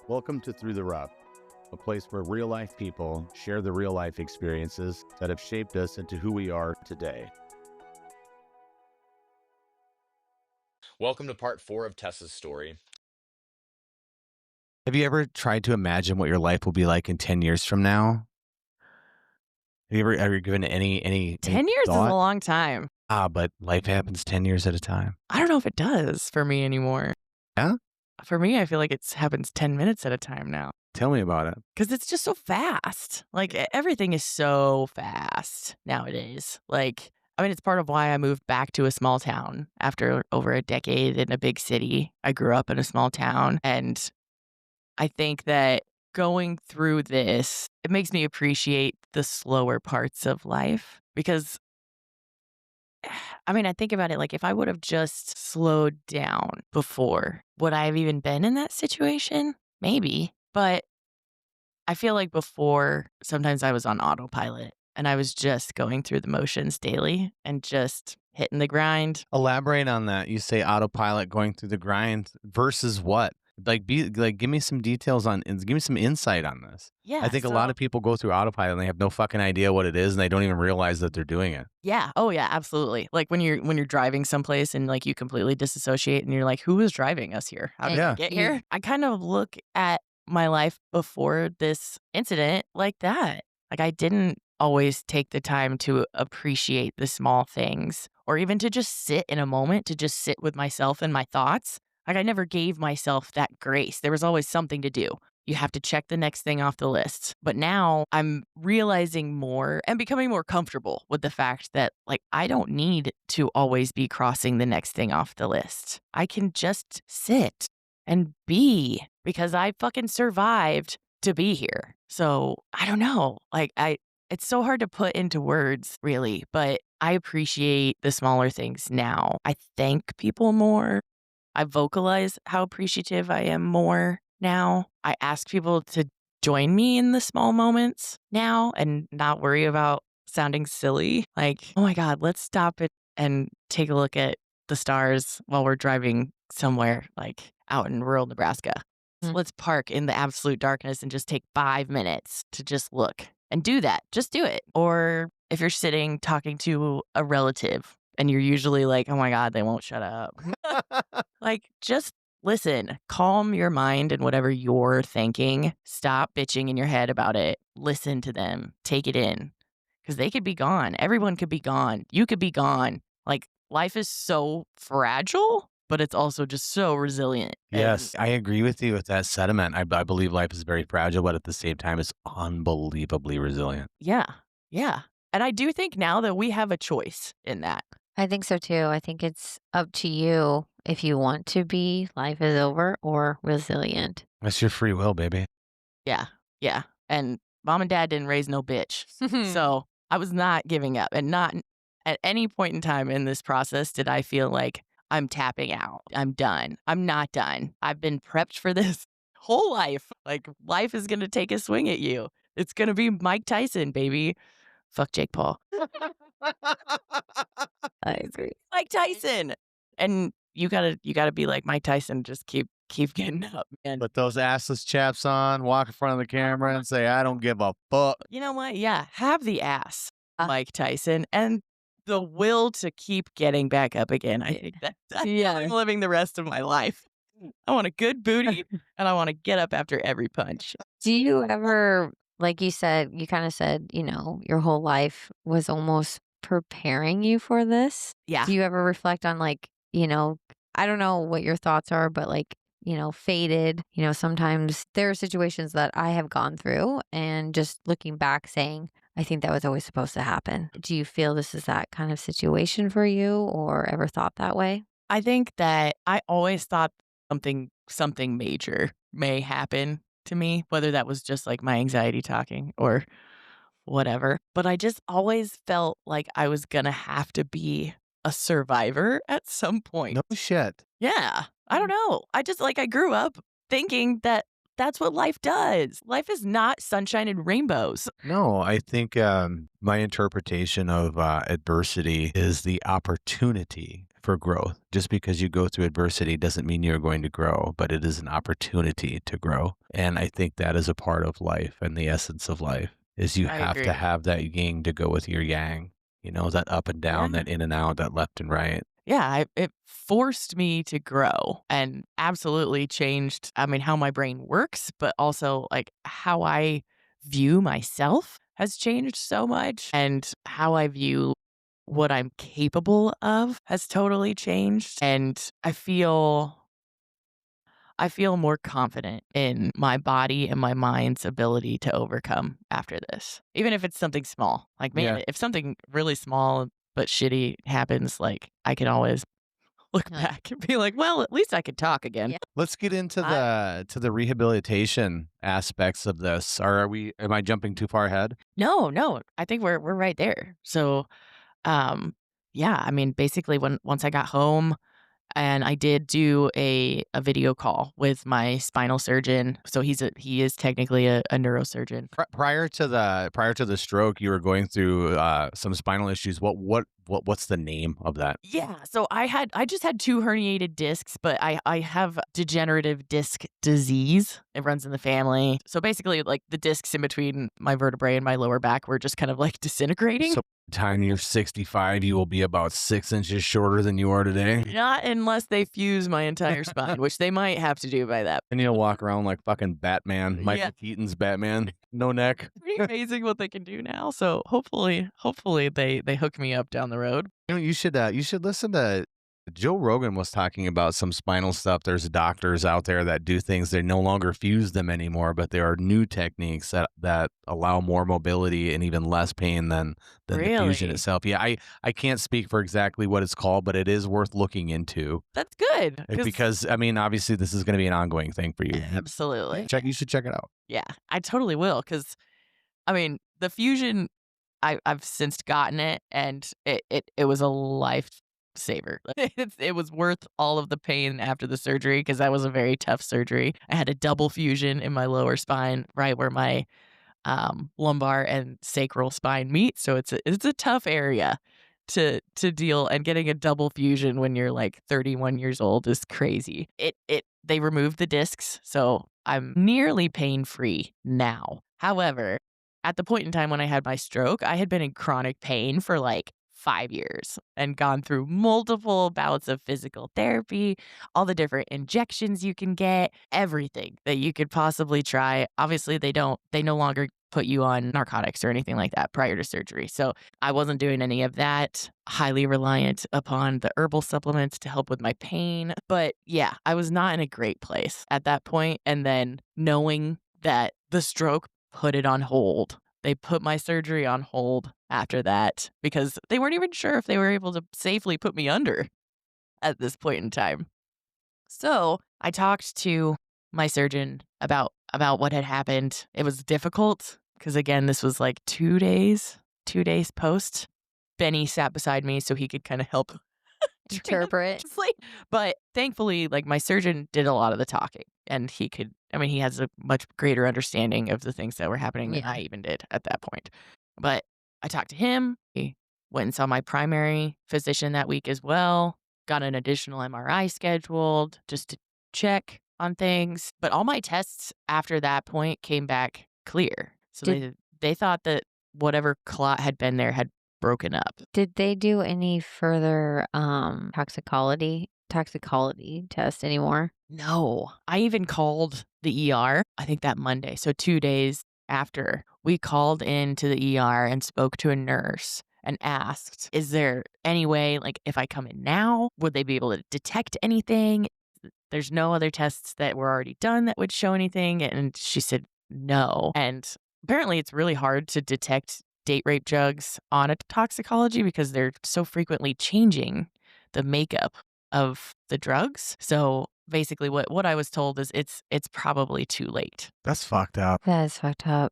Welcome to Through the Rough, a place where real-life people share the real-life experiences that have shaped us into who we are today. Welcome to part 4 of Tessa's story. Have you ever tried to imagine what your life will be like in 10 years from now? Have you ever given any 10 years is a thought? long time. But life happens 10 years at a time. I don't know if it does for me anymore. Yeah? For me, I feel like it happens 10 minutes at a time now Tell me about it. because it's just so fast. Like everything is so fast nowadays. It's part of why I moved back to a small town after over a decade in a big city. I grew up in a small town, and I think that going through this, it makes me appreciate the slower parts of life because I think about it like if I would have just slowed down before, would I have even been in that situation? Maybe. But I feel like before, sometimes I was on autopilot and I was just going through the motions daily and just hitting the grind. Elaborate on that. You say autopilot going through the grind versus what? Give me some details give me some insight on this. Yeah. I think a lot of people go through autopilot and they have no fucking idea what it is and they don't even realize that they're doing it. Yeah. Oh yeah, absolutely. Like when you're driving someplace and like you completely disassociate and you're like, who is driving us here? How did Yeah. we get here? I kind of look at my life before this incident like that. Like I didn't always take the time to appreciate the small things or even to just sit in a moment, to just sit with myself and my thoughts. Like I never gave myself that grace. There was always something to do. You have to check the next thing off the list. But now I'm realizing more and becoming more comfortable with the fact that like I don't need to always be crossing the next thing off the list. I can just sit and be because I fucking survived to be here. So I don't know. It's so hard to put into words really, but I appreciate the smaller things now. I thank people more. I vocalize how appreciative I am more now. I ask people to join me in the small moments now and not worry about sounding silly. Like, oh my God, let's stop it and take a look at the stars while we're driving somewhere like out in rural Nebraska. So let's park in the absolute darkness and just take 5 minutes to just look and do that. Just do it. Or if you're sitting talking to a relative and you're usually like, oh my God, they won't shut up. Like, just listen, calm your mind and whatever you're thinking. Stop bitching in your head about it. Listen to them. Take it in because they could be gone. Everyone could be gone. You could be gone. Like, life is so fragile, but it's also just so resilient. Yes, I agree with you with that sentiment. I believe life is very fragile, but at the same time, it's unbelievably resilient. Yeah. Yeah. And I do think now that we have a choice in that. I think so too. I think it's up to you if you want to be life is over or resilient. That's your free will, baby. Yeah. Yeah. And mom and dad didn't raise no bitch. So I was not giving up. And not at any point in time in this process did I feel like I'm tapping out. I'm done. I'm not done. I've been prepped for this whole life. Like life is going to take a swing at you. It's going to be Mike Tyson, baby. Fuck Jake Paul. I agree. Mike Tyson. And you gotta be like Mike Tyson. Just keep getting up, man. Put those assless chaps on, walk in front of the camera and say, I don't give a fuck. You know what? Yeah, have the ass, Mike Tyson, and the will to keep getting back up again. I think that's how I'm living the rest of my life. I want a good booty, and I want to get up after every punch. Do you ever, like you said, you kind of said, your whole life was almost preparing you for this? Yeah. Do you ever reflect on I don't know what your thoughts are, but faded, sometimes there are situations that I have gone through and just looking back saying, I think that was always supposed to happen. Do you feel this is that kind of situation for you or ever thought that way? I think that I always thought something major may happen to me, whether that was just like my anxiety talking or whatever. But I just always felt like I was going to have to be a survivor at some point. No shit. Yeah. I don't know. I just I grew up thinking that that's what life does. Life is not sunshine and rainbows. No, I think my interpretation of adversity is the opportunity for growth. Just because you go through adversity doesn't mean you're going to grow, but it is an opportunity to grow. And I think that is a part of life and the essence of life is you I have to agree. have that yin to go with your yang, that up and down, Yeah. that in and out, that left and right. Yeah, it forced me to grow and absolutely changed, I mean, how my brain works, but also like how I view myself has changed so much. And how I view what I'm capable of has totally changed. And I feel more confident in my body and my mind's ability to overcome after this. Even if it's something small. Like, man, Yeah. if something really small but shitty happens, like I can always look Like, back and be like, well, at least I could talk again. Yeah. Let's get into I- the rehabilitation aspects of this. Am I jumping too far ahead? No, I think we're right there. So, yeah, I mean, basically once I got home, and I did do a video call with my spinal surgeon. So he is technically a neurosurgeon. Prior to the stroke, you were going through some spinal issues. What's the name of that? Yeah, so I just had 2 herniated discs, but I have degenerative disc disease. It runs in the family. So basically, like the discs in between my vertebrae and my lower back were just kind of like disintegrating. So by the time you're 65, you will be about 6 inches shorter than you are today. Not unless they fuse my entire spine, which they might have to do by that. And you'll walk around like fucking Batman, Michael Yeah. Keaton's Batman, no neck. Pretty amazing what they can do now. So hopefully they hook me up down the road. You should listen to Joe Rogan was talking about some spinal stuff. There's doctors out there that do things, they no longer fuse them anymore, but there are new techniques that allow more mobility and even less pain than the fusion Really? itself. Yeah, I can't speak for exactly what it's called, but it is worth looking into. That's good. Because I mean, obviously this is going to be an ongoing thing for you. Absolutely. You should check it out. Yeah, I totally will. Because I mean, the fusion, I've since gotten it, and it was a lifesaver. It was worth all of the pain after the surgery because that was a very tough surgery. I had a double fusion in my lower spine, right where my lumbar and sacral spine meet. So it's a tough area to deal, and getting a double fusion when you're like 31 years old is crazy. They removed the discs, so I'm nearly pain free now. However, at the point in time when I had my stroke, I had been in chronic pain for like 5 years and gone through multiple bouts of physical therapy, all the different injections you can get, everything that you could possibly try. Obviously, they no longer put you on narcotics or anything like that prior to surgery. So I wasn't doing any of that, highly reliant upon the herbal supplements to help with my pain. But yeah, I was not in a great place at that point. And then knowing that the stroke put it on hold. They put my surgery on hold after that because they weren't even sure if they were able to safely put me under at this point in time. So I talked to my surgeon about what had happened. It was difficult because, again, this was like 2 days post. Benny sat beside me so he could kind of help interpret. But thankfully, like my surgeon did a lot of the talking, and he has a much greater understanding of the things that were happening than Yeah. I even did at that point. But I talked to him. He went and saw my primary physician that week as well, got an additional MRI scheduled just to check on things. But all my tests after that point came back clear. So they thought that whatever clot had been there had broken up. Did they do any further toxicology test anymore? No, I even called the ER, I think that Monday. So 2 days after, we called into the ER and spoke to a nurse and asked, is there any way, like if I come in now, would they be able to detect anything? There's no other tests that were already done that would show anything. And she said no. And apparently it's really hard to detect date rape drugs on a toxicology because they're so frequently changing the makeup of the drugs. So basically what I was told is it's probably too late. That's fucked up. That is fucked up.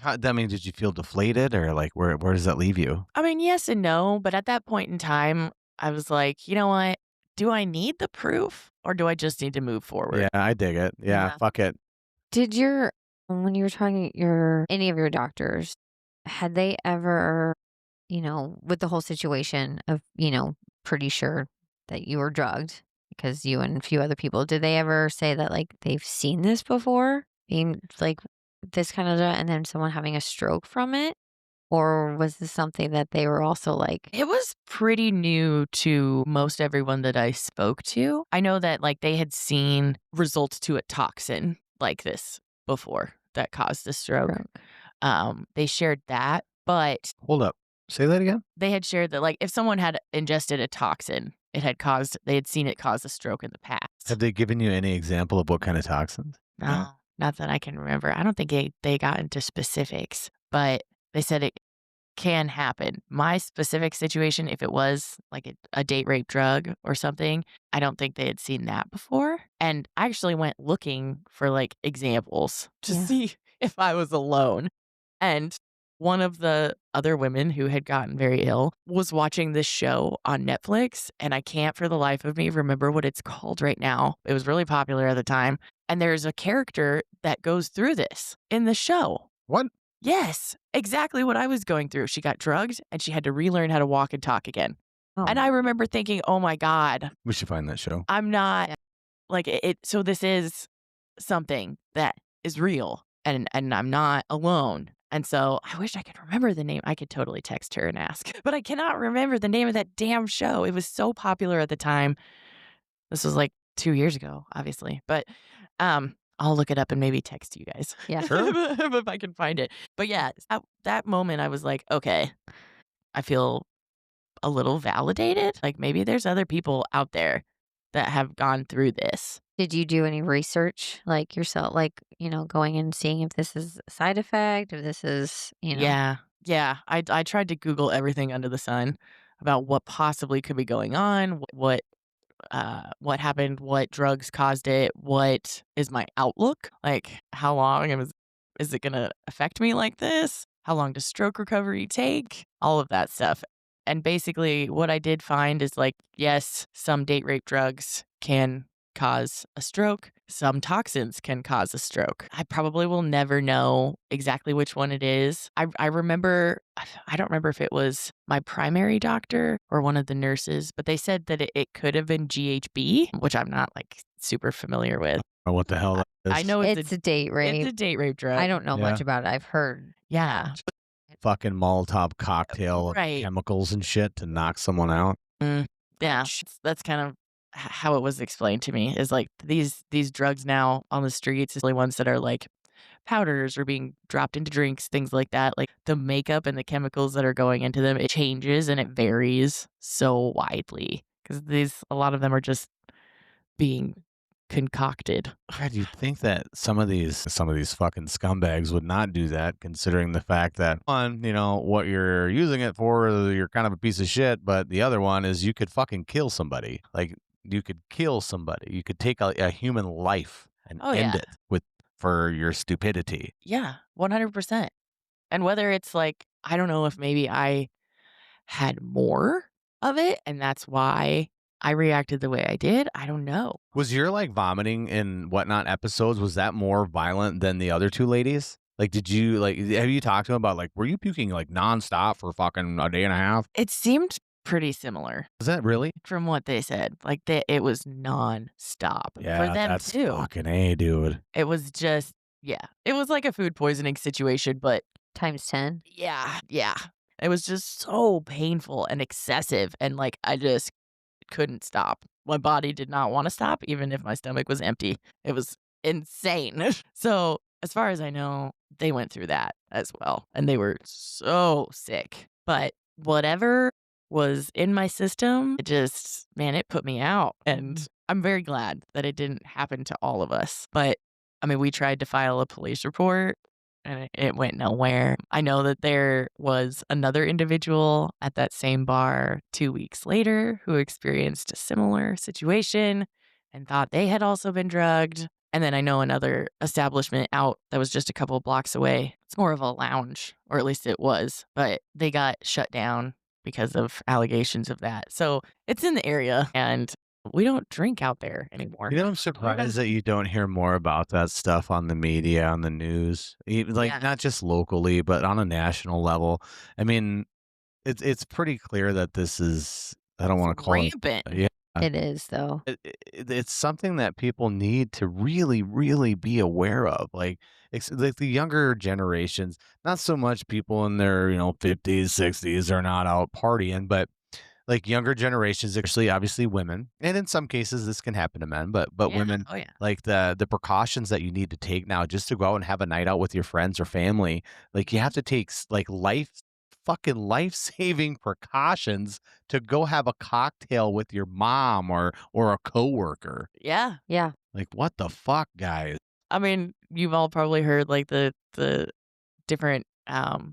Did you feel deflated or like where does that leave you? I mean, yes and no, but at that point in time, I was like, you know what? Do I need the proof or do I just need to move forward? Yeah, I dig it. Yeah, Yeah. fuck it. Did when you were talking any of your doctors, had they ever, with the whole situation of, pretty sure that you were drugged because you and a few other people. Did they ever say that like they've seen this before? Being like this kind of and then someone having a stroke from it? Or was this something that they were also like, It was pretty new to most everyone that I spoke to. I know that like they had seen results to a toxin like this before that caused a stroke. They shared that, but Hold up. Say that again? they had shared that like if someone had ingested a toxin, they had seen it cause a stroke in the past. Have they given you any example of what kind of toxins? No, not that I can remember. I don't think they got into specifics, but they said it can happen. My specific situation, if it was like a date rape drug or something, I don't think they had seen that before. And I actually went looking for like examples to see if I was alone. And one of the other women who had gotten very ill was watching this show on Netflix, and I can't for the life of me remember what it's called right now. It was really popular at the time. And there's a character that goes through this in the show. What? Yes, exactly what I was going through. She got drugged and she had to relearn how to walk and talk again. oh, And I remember thinking, oh my God, We should find that show. I'm not like it. So this is something that is real and I'm not alone. And so I wish I could remember the name. I could totally text her and ask, but I cannot remember the name of that damn show. It was so popular at the time. This was like 2 years ago, obviously, but I'll look it up and maybe text you guys. Yeah. Sure. if I can find it. But yeah, at that moment I was like, okay, I feel a little validated. Like maybe there's other people out there that have gone through this. Did you do any research like yourself, like, going and seeing if this is a side effect, if this is, Yeah. Yeah. I tried to Google everything under the sun about what possibly could be going on, what happened, what drugs caused it, what is my outlook? Like how long is it going to affect me like this? How long does stroke recovery take? All of that stuff. And basically what I did find is like, yes, some date rape drugs can cause a stroke. Some toxins can cause a stroke. I probably will never know exactly which one it is. I remember, I don't remember if it was my primary doctor or one of the nurses, but they said that it could have been GHB, which I'm not like super familiar with. Or what the hell that is. I know it's a date rape. it's a date rape drug. I don't know Yeah. much about it. I've heard. Yeah. Fucking Molotov cocktail of Right. chemicals and shit to knock someone out. Yeah, that's kind of how it was explained to me is like these drugs now on the streets is really ones that are like powders or being dropped into drinks, things like that. Like the makeup and the chemicals that are going into them, it changes and it varies so widely because a lot of them are just being concocted. God, you'd think that some of these fucking scumbags would not do that, considering the fact that one, what you're using it for, you're kind of a piece of shit, but the other one is you could fucking kill somebody. Like you could kill somebody. You could take a human life and end it for your stupidity. Yeah, 100%. And whether it's like, I don't know if maybe I had more of it and that's why I reacted the way I did. I don't know. Was your like vomiting and whatnot episodes, was that more violent than the other two ladies? Like, did you have you talked to them about like, were you puking like nonstop for fucking a day and a half? It seemed pretty similar Was that really? from what they said. Like it was nonstop Yeah, for them that's too. fucking A, dude. It was just, it was like a food poisoning situation, but Times 10. yeah. It was just so painful and excessive. And like, I just couldn't stop. My body did not want to stop, even if my stomach was empty. It was insane. So as far as I know, they went through that as well. And they were so sick. But whatever was in my system, it put me out. And I'm very glad that it didn't happen to all of us. But I mean, we tried to file a police report and it went nowhere. I know that there was another individual at that same bar 2 weeks later who experienced a similar situation and thought they had also been drugged. And then I know another establishment out that was just a couple of blocks away. It's more of a lounge, or at least it was, but they got shut down because of allegations of that. So it's in the area and we don't drink out there anymore. I'm surprised that you don't hear more about that stuff on the media, on the news, not just locally, but on a national level. I mean, it's pretty clear that this is I don't want to call rampant. it. Yeah. It is, though. It's something that people need to really, really be aware of. Like the younger generations, not so much people in their 50s, 60s are not out partying, but like younger generations, especially obviously women, and in some cases this can happen to men, but Yeah. women, Oh, yeah. like the precautions that you need to take now just to go out and have a night out with your friends or family, like you have to take like fucking life-saving precautions to go have a cocktail with your mom or a coworker. Yeah. Yeah. Like what the fuck, guys? I mean, you've all probably heard like the different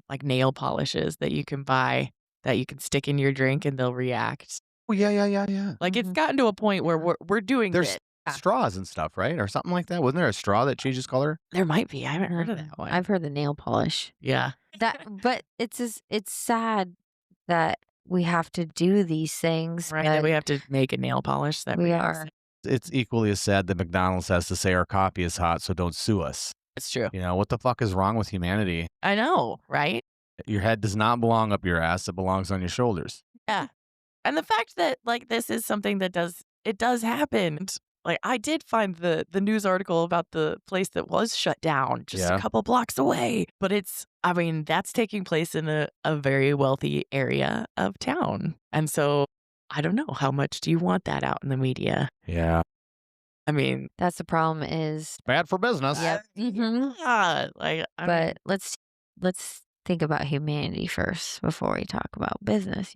like nail polishes that you can buy that you can stick in your drink and they'll react. Oh yeah. Like it's Mhm. gotten to a point where we're doing There's this. straws and stuff, right? Or something like that. Wasn't there a straw that changes color? There might be. I haven't heard of that one. I've heard the nail polish. Yeah. But it's sad that we have to do these things. Right. That But we have to make a nail polish that we reacts. are. It's equally as sad that McDonald's has to say our coffee is hot, so don't sue us. It's true. What the fuck is wrong with humanity? I know, right? Your head does not belong up your ass, it belongs on your shoulders. Yeah. And the fact that like this is something that does happen. And, like I did find the news article about the place that was shut down just Yeah. a couple blocks away. But I mean, that's taking place in a very wealthy area of town. And so I don't know, how much do you want that out in the media? Yeah. I mean, That's the problem is. Bad for business. Yep. Mhm. yeah, like I mean, But let's think about humanity first before we talk about business.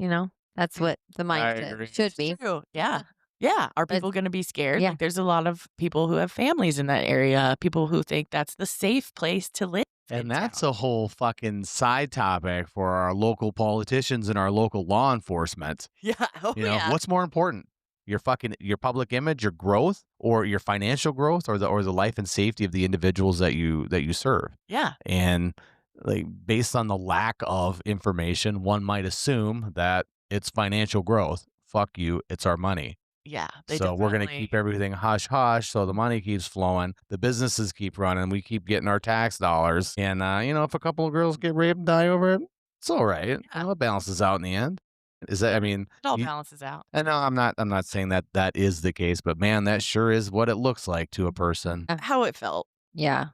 That's what the agree. mindset should be. true. Yeah. Yeah. Are people going to be scared? yeah. Like, there's a lot of people who have families in that area, people who think that's the safe place to live. And in that's town. a whole fucking side topic for our local politicians and our local law enforcement. Yeah. Oh, yeah. What's more important? Your public image, your growth, or your financial growth, or the life and safety of the individuals that you serve. Yeah. And like based on the lack of information, one might assume that it's financial growth. Fuck you, it's our money. Yeah. So we're gonna keep everything hush hush, so the money keeps flowing, the businesses keep running, we keep getting our tax dollars, and if a couple of girls get raped and die over it, it's all right. Yeah. It balances out in the end. Is that? I mean, It all balances out. and no, I'm not saying that is the case, but man, that sure is what it looks like to a person. How it felt. Yeah.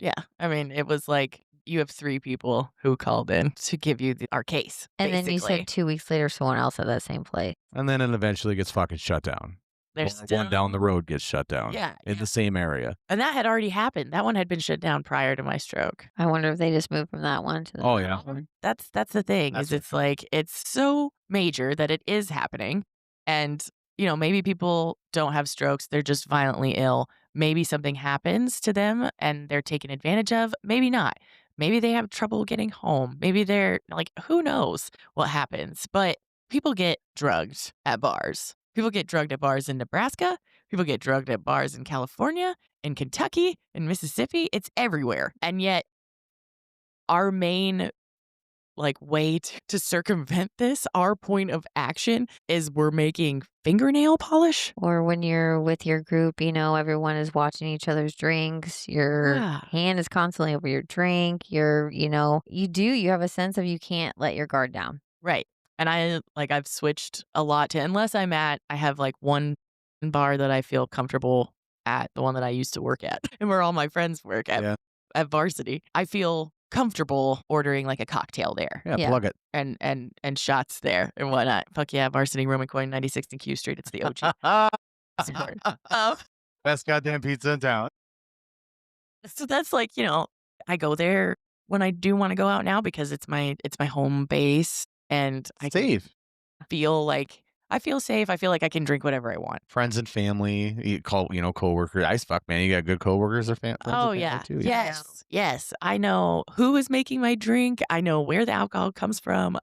Yeah. I mean, it was like you have 3 people who called in to give you our case. And then you basically. said 2 weeks later, someone else at that same place. And then it eventually gets fucking shut down. There's Or still, one down the road gets shut down. Yeah. In the same area. And that had already happened. That one had been shut down prior to my stroke. I wonder if they just moved from that one to the Oh, other yeah. one. That's the thing. That's Is it's like it's so major that it is happening, and maybe people don't have strokes; they're just violently ill. Maybe something happens to them and they're taken advantage of. Maybe not. Maybe they have trouble getting home. Maybe they're like, who knows what happens? But people get drugged at bars. People get drugged at bars in Nebraska. People get drugged at bars in California, in Kentucky, in Mississippi. It's everywhere. And yet our main way to circumvent this, our point of action is we're making fingernail polish. Or when you're with your group, everyone is watching each other's drinks. Your Yeah. hand is constantly over your drink. You have a sense of you can't let your guard down. Right. And I've switched a lot to, unless I have one bar that I feel comfortable at, the one that I used to work at and where all my friends work at, Yeah. at Varsity. I feel comfortable ordering a cocktail there. Yeah, Yeah. plug it. And shots there and whatnot. Fuck yeah, Varsity Roman Coin, 96th and Q Street. It's the OG. Support. Best goddamn pizza in town. So that's I go there when I do want to go out now because it's my home base, and I can Safe. feel I feel safe. I feel like I can drink whatever I want. Friends and family, you call, coworkers. Ice fuck, man. You got good coworkers or friends and Oh family yeah. too. Yes. I know who is making my drink. I know where the alcohol comes from.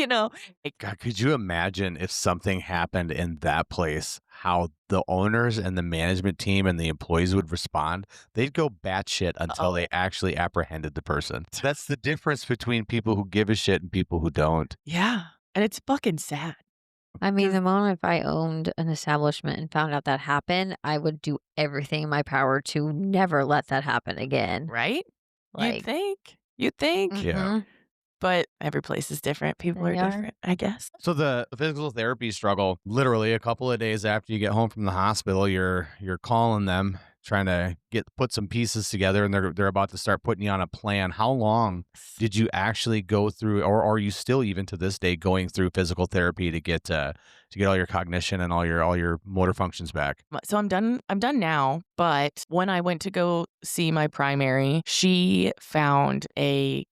God, could you imagine if something happened in that place, how the owners and the management team and the employees would respond? They'd go batshit until they actually apprehended the person. That's the difference between people who give a shit and people who don't. Yeah. And it's fucking sad. I mean, the moment if I owned an establishment and found out that happened, I would do everything in my power to never let that happen again. Right? Like, You'd think. Yeah. mhm. but every place is different. People They are are. different, I guess. So the physical therapy struggle, literally a couple of days after you get home from the hospital, you're calling them, trying to put some pieces together, and they're about to start putting you on a plan. How long did you actually go through, or are you still even to this day going through physical therapy to get all your cognition and all your motor functions back? So I'm done now, but when I went to go see my primary, she found a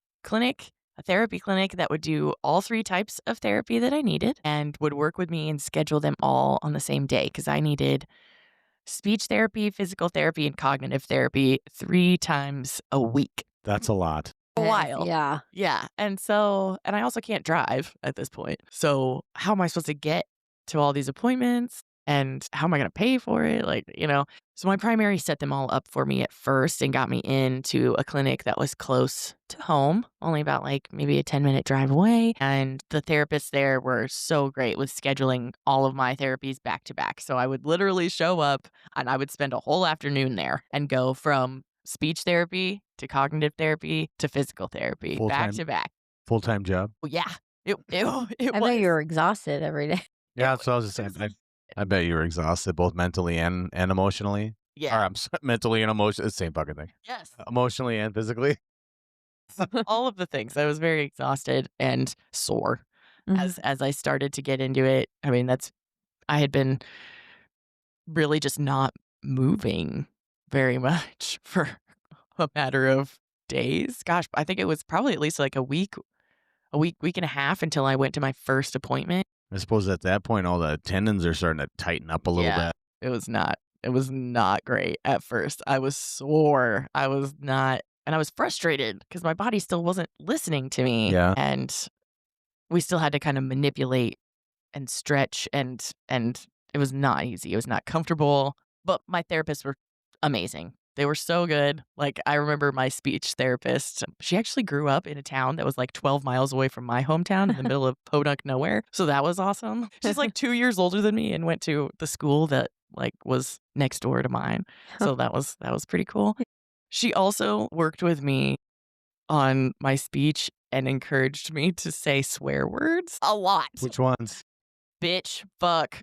therapy clinic that would do all 3 types of therapy that I needed and would work with me and schedule them all on the same day because I needed speech therapy, physical therapy, and cognitive therapy 3 times a week. That's a lot. A while. Yeah. Yeah. And I also can't drive at this point. So how am I supposed to get to all these appointments? And how am I going to pay for it? So my primary set them all up for me at first and got me into a clinic that was close to home, only about maybe a 10-minute drive away. And the therapists there were so great with scheduling all of my therapies back to back. So I would literally show up and I would spend a whole afternoon there and go from speech therapy to cognitive therapy to physical therapy back to back. Full-time job? Well, yeah. It I bet you were exhausted every day. Yeah, so I was just saying, I bet you were exhausted both mentally and emotionally. Yeah. Or I'm mentally and emotionally, it's the same fucking thing. Yes. Emotionally and physically. All of the things. I was very exhausted and sore Mhm. as I started to get into it. I mean, I had been really just not moving very much for a matter of days. Gosh, I think it was probably at least a week and a half until I went to my first appointment. I suppose at that point, all the tendons are starting to tighten up a little bit. It was not great at first. I was sore. I was not, and I was frustrated because my body still wasn't listening to me. Yeah. And we still had to kind of manipulate and stretch and it was not easy. It was not comfortable, but my therapists were amazing. They were so good. I remember my speech therapist, she actually grew up in a town that was 12 miles away from my hometown in the middle of podunk nowhere. So that was awesome. She's 2 years older than me and went to the school that was next door to mine. So that was pretty cool. She also worked with me on my speech and encouraged me to say swear words a lot. Which ones? Bitch, fuck,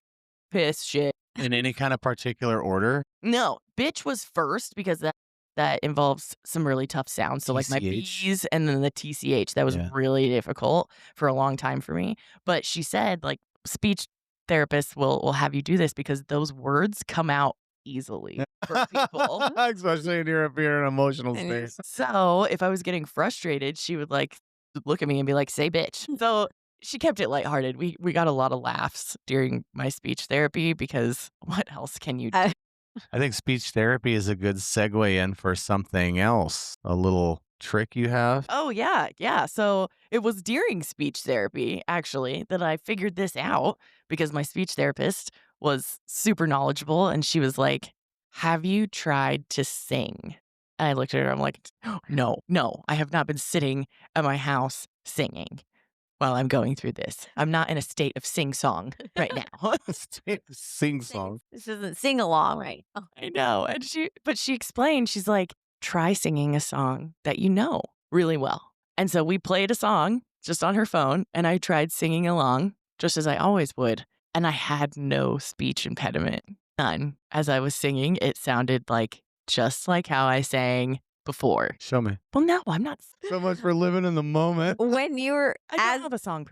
piss, shit. In any kind of particular order? No, bitch was first because that involves some really tough sounds. So my TCH? B's and then the TCH. That was really difficult for a long time for me. But she said speech therapists will have you do this because those words come out easily for people. Especially if you're in an emotional state. So if I was getting frustrated, she would look at me and be like, say bitch. So she kept it lighthearted. We got a lot of laughs during my speech therapy because what else can you do? I think speech therapy is a good segue in for something else. A little trick you have. Oh, yeah. Yeah. So it was during speech therapy, actually, that I figured this out because my speech therapist was super knowledgeable. And she was like, have you tried to sing? And I looked at her. I'm like, no, I have not been sitting at my house singing while I'm going through this. I'm not in a state of sing-song right now. Sing song. This isn't sing along, right? Oh. I know. And she explained, she's like, try singing a song that you know really well. And so we played a song just on her phone and I tried singing along just as I always would. And I had no speech impediment. None. As I was singing, it sounded just like how I sang before. Show me. Well, no, I'm not. So much for living in the moment. When you were I don't have a song.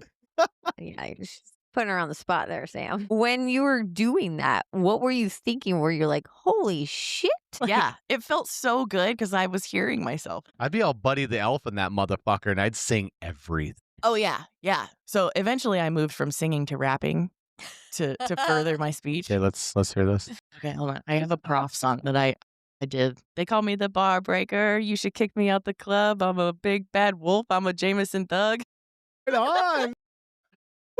yeah, you're just putting her on the spot there, Sam. When you were doing that, what were you thinking? Were you like, holy shit? Yeah, it felt so good because I was hearing myself. I'd be all Buddy the Elf in that motherfucker, and I'd sing everything. Oh, yeah. Yeah. So eventually I moved from singing to rapping to further my speech. Okay, let's hear this. Okay, hold on. I have a prof song that I did. They call me the bar breaker. You should kick me out the club. I'm a big bad wolf. I'm a Jameson thug. Right on.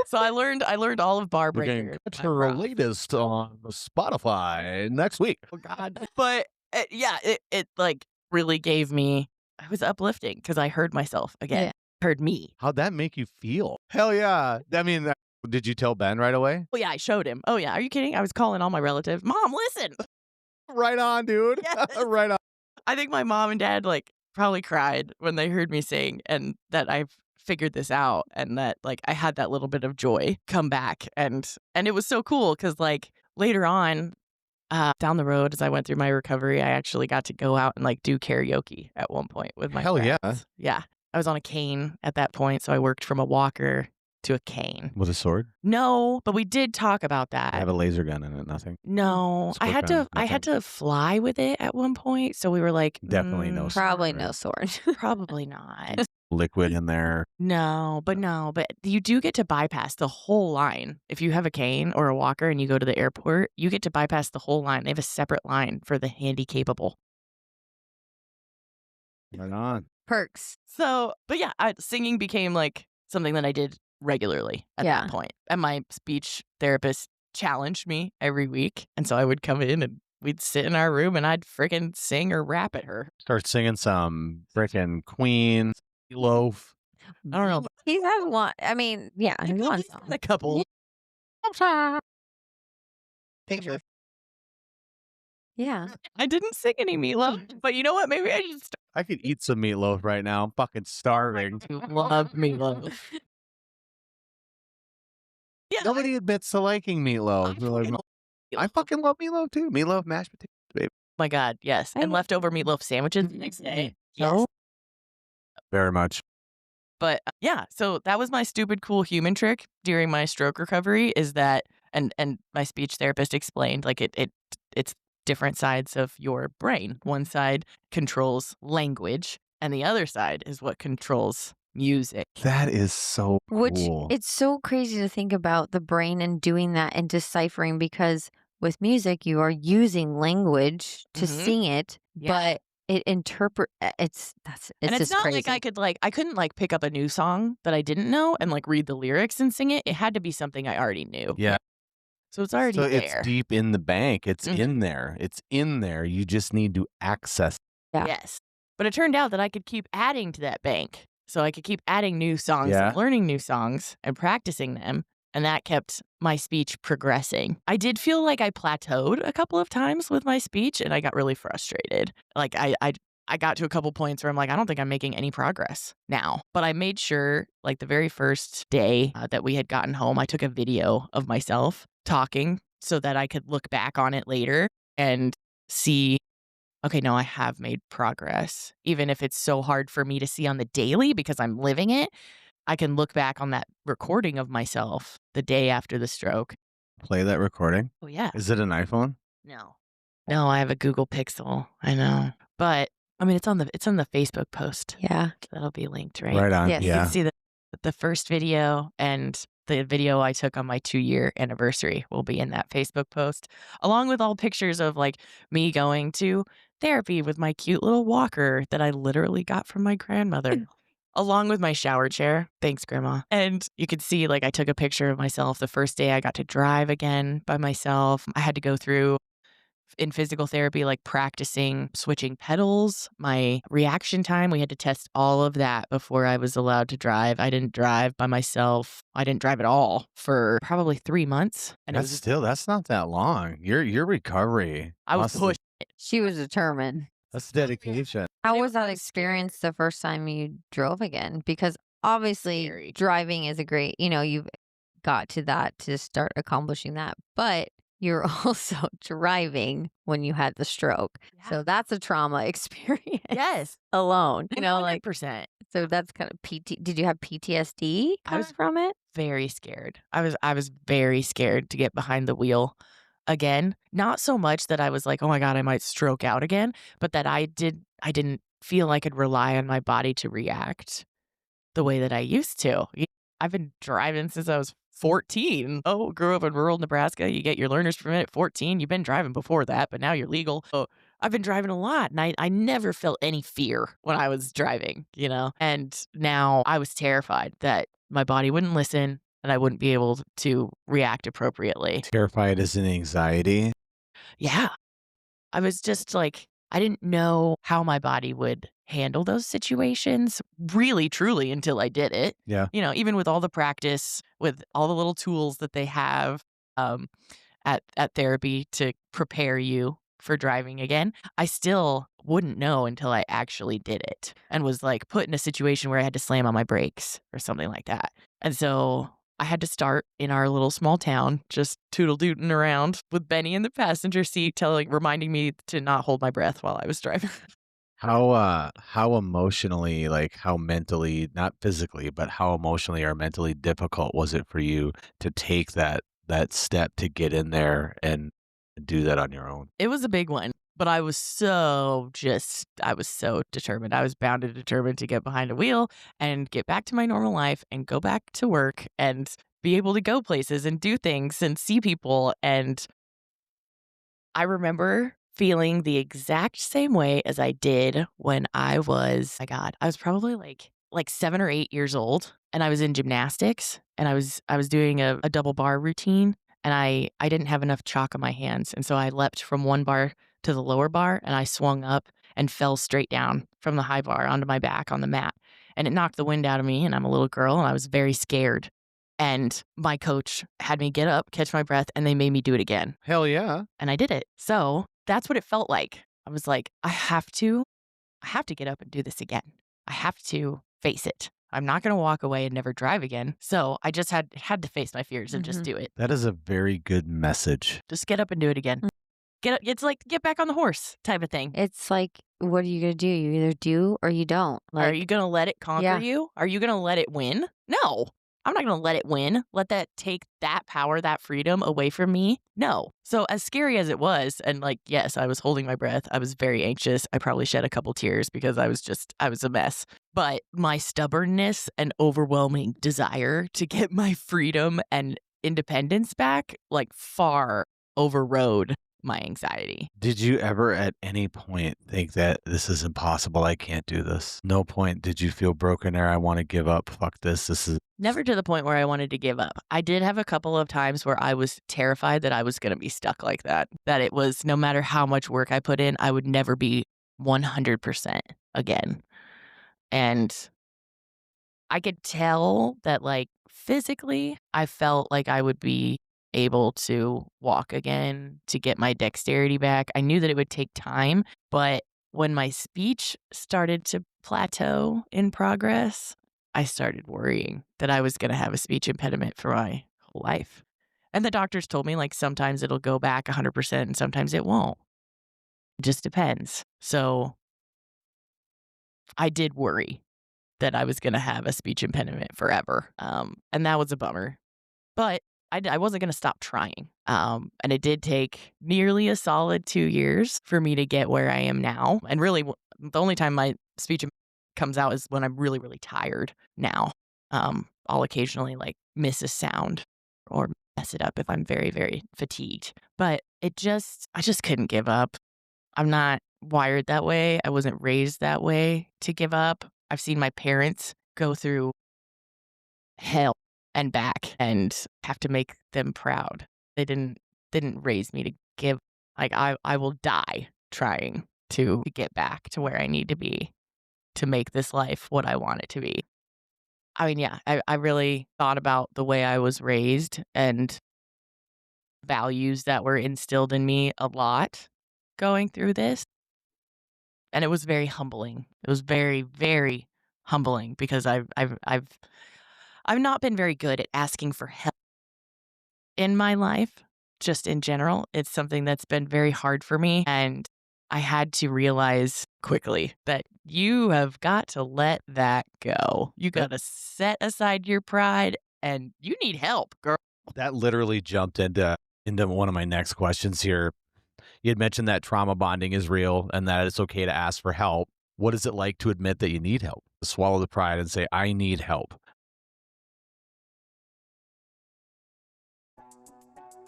So I learned all of bar We're breaker. getting her latest on Spotify next week. Oh God. But it really gave me. I was uplifting because I heard myself again. Yeah. Heard me. How'd that make you feel? Hell yeah. I mean, did you tell Ben right away? Oh yeah, I showed him. Oh yeah, are you kidding? I was calling all my relatives. Mom, listen. Right on, dude. Yes. Right on. I think my mom and dad probably cried when they heard me sing and that I've figured this out and that like I had that little bit of joy come back. And it was so cool because like later on, down the road as I went through my recovery, I actually got to go out and like do karaoke at one point with my Hell yeah. friends. Yeah. I was on a cane at that point, so I worked from a walker to a cane. With a sword? No, but we did talk about that. I have a laser gun in it, nothing. No, Let's I click had on to I had to fly with it at one point, so we were like, Definitely no Probably sword, no right? sword. probably not. Liquid in there. No, but you do get to bypass the whole line. If you have a cane or a walker and you go to the airport, you get to bypass the whole line. They have a separate line for the handy capable. Right on. Perks. So, but yeah, singing became like something that I did regularly at Yeah. that point. And my speech therapist challenged me every week. And so I would come in and we'd sit in our room and I'd freaking sing or rap at her. Start singing some freaking Queen, Loaf. I don't know. He has one. I mean, yeah, he has one He's song. got a couple. Picture. Yeah. I didn't sing any Meatloaf, but you know what? Maybe I should I could eat some meatloaf right now. I'm fucking starving. start to love Meatloaf. Yeah, Nobody admits to liking meatloaf. They're like, I fucking love meatloaf too. Meatloaf, mashed potatoes, baby. my God, yes. And I- leftover meatloaf sandwiches the next day. No. Very much. But yeah, so that was my stupid cool human trick during my stroke recovery is that and my speech therapist explained like it's different sides of your brain. One side controls language and the other side is what controls music. That is so Which cool. it's so crazy to think about the brain and doing that and deciphering because with music you are using language to Mhm. sing it, Yeah. but it it's And it's just not crazy. like I couldn't like pick up a new song that I didn't know and like read the lyrics and sing it. It had to be something I already knew. Yeah. So it's already So there. it's deep in the bank. It's Mhm. in there. It's in there. You just need to access. Yeah. Yes. But it turned out that I could keep adding to that bank. So I could keep adding new songs Yeah. and learning new songs and practicing them. And that kept my speech progressing. I did feel like I plateaued a couple of times with my speech and I got really frustrated. Like I got to a couple points where I'm like, I don't think I'm making any progress now. But I made sure, like the very first day that we had gotten home, I took a video of myself talking so that I could look back on it later and see, okay, no, I have made progress. Even if it's so hard for me to see on the daily because I'm living it, I can look back on that recording of myself the day after the stroke. Play that recording. Oh, yeah. Is it an iPhone? No. No, I have a Google Pixel. I know. But I mean, it's on the Facebook post. Yeah. That'll be linked, right? Right on. Yes. You Yeah. can see the first video and the video I took on my 2-year anniversary will be in that Facebook post, along with all pictures of like me going to therapy with my cute little walker that I literally got from my grandmother, along with my shower chair. Thanks, Grandma. And you could see like I took a picture of myself the first day I got to drive again by myself. I had to go through in physical therapy, like practicing switching pedals, my reaction time. We had to test all of that before I was allowed to drive. I didn't drive by myself. I didn't drive at all for probably 3 months. And it was That's not that long. Your recovery. I was must- pushed. She was determined. That's dedication. How it was that was experience the first time you drove again? Because obviously Scary. driving is a great, you've got to that to start accomplishing that, but you're also driving when you had the stroke. So that's a trauma experience Yes. alone, like, 100%. so that's kind of did you have PTSD I was coming from it? very scared. I was very scared to get behind the wheel again. Not so much that I was like, oh my God, I might stroke out again, but that I didn't feel I could rely on my body to react the way that I used to. I've been driving since I was 14. Oh, grew up in rural Nebraska. You get your learner's permit at 14. You've been driving before that, but now you're legal. So I've been driving a lot and I never felt any fear when I was driving, And now I was terrified that my body wouldn't listen and I wouldn't be able to react appropriately. Terrified as an anxiety. Yeah. I was just like, I didn't know how my body would handle those situations really, truly until I did it. Yeah. Even with all the practice, with all the little tools that they have at therapy to prepare you for driving again, I still wouldn't know until I actually did it and was like put in a situation where I had to slam on my brakes or something like that. And so I had to start in our little small town, just toodle-dooting around with Benny in the passenger seat, reminding me to not hold my breath while I was driving. How emotionally, like how mentally, not physically, but how emotionally or mentally difficult was it for you to take that step to get in there and do that on your own? It was a big one, but I was so determined. I was bound and determined to get behind a wheel and get back to my normal life and go back to work and be able to go places and do things and see people. And I remember feeling the exact same way as I did when I was, my God, I was probably like 7 or 8 years old, and I was in gymnastics, and I was doing a double bar routine, and I didn't have enough chalk on my hands, and so I leapt from one bar to the lower bar, and I swung up and fell straight down from the high bar onto my back on the mat, and it knocked the wind out of me, and I'm a little girl, and I was very scared. And my coach had me get up, catch my breath, and they made me do it again. Hell yeah. And I did it. So that's what it felt like. I was like, I have to get up and do this again. I have to face it. I'm not going to walk away and never drive again. So I just had to face my fears and just do it. That is a very good message. Just get up and do it again. Get up. It's like get back on the horse type of thing. It's like, what are you going to do? You either do or you don't. Are you going to let it conquer Yeah. you? Are you going to let it win? No. I'm not going to let it win. Let that take that power, that freedom away from me. No. So as scary as it was, and like, yes, I was holding my breath. I was very anxious. I probably shed a couple tears because I was a mess. But my stubbornness and overwhelming desire to get my freedom and independence back, like far overrode my anxiety. Did you ever at any point think that this is impossible? I can't do this. No point did you feel broken or I want to give up. Fuck this. This is Never to the point where I wanted to give up. I did have a couple of times where I was terrified that I was going to be stuck like that. That it was no matter how much work I put in, I would never be 100% again. And I could tell that like physically, I felt like I would be able to walk again, to get my dexterity back. I knew that it would take time, but when my speech started to plateau in progress, I started worrying that I was going to have a speech impediment for my whole life. And the doctors told me like sometimes it'll go back 100% and sometimes it won't. It just depends. So I did worry that I was going to have a speech impediment forever. And that was a bummer. But I wasn't going to stop trying. And it did take nearly a solid 2 years for me to get where I am now. And really, the only time my speech comes out is when I'm really, really tired now. I'll occasionally like miss a sound or mess it up if I'm very, very fatigued. But I just couldn't give up. I'm not wired that way. I wasn't raised that way to give up. I've seen my parents go through hell and back and have to make them proud. They didn't raise me to give. Like I will die trying to get back to where I need to be to make this life what I want it to be. I mean, yeah, I really thought about the way I was raised and values that were instilled in me a lot going through this. And it was very humbling. It was very, very humbling because I've not been very good at asking for help in my life, just in general. It's something that's been very hard for me. And I had to realize quickly that you have got to let that go. You got to set aside your pride and you need help, girl. that literally jumped into one of my next questions here. You had mentioned that trauma bonding is real and that it's okay to ask for help. What is it like to admit that you need help? Swallow the pride and say, I need help.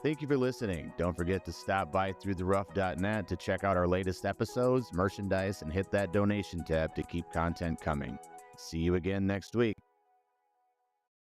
Thank you for listening. Don't forget to stop by throughtherough.net to check out our latest episodes, merchandise, and hit that donation tab to keep content coming. See you again next week.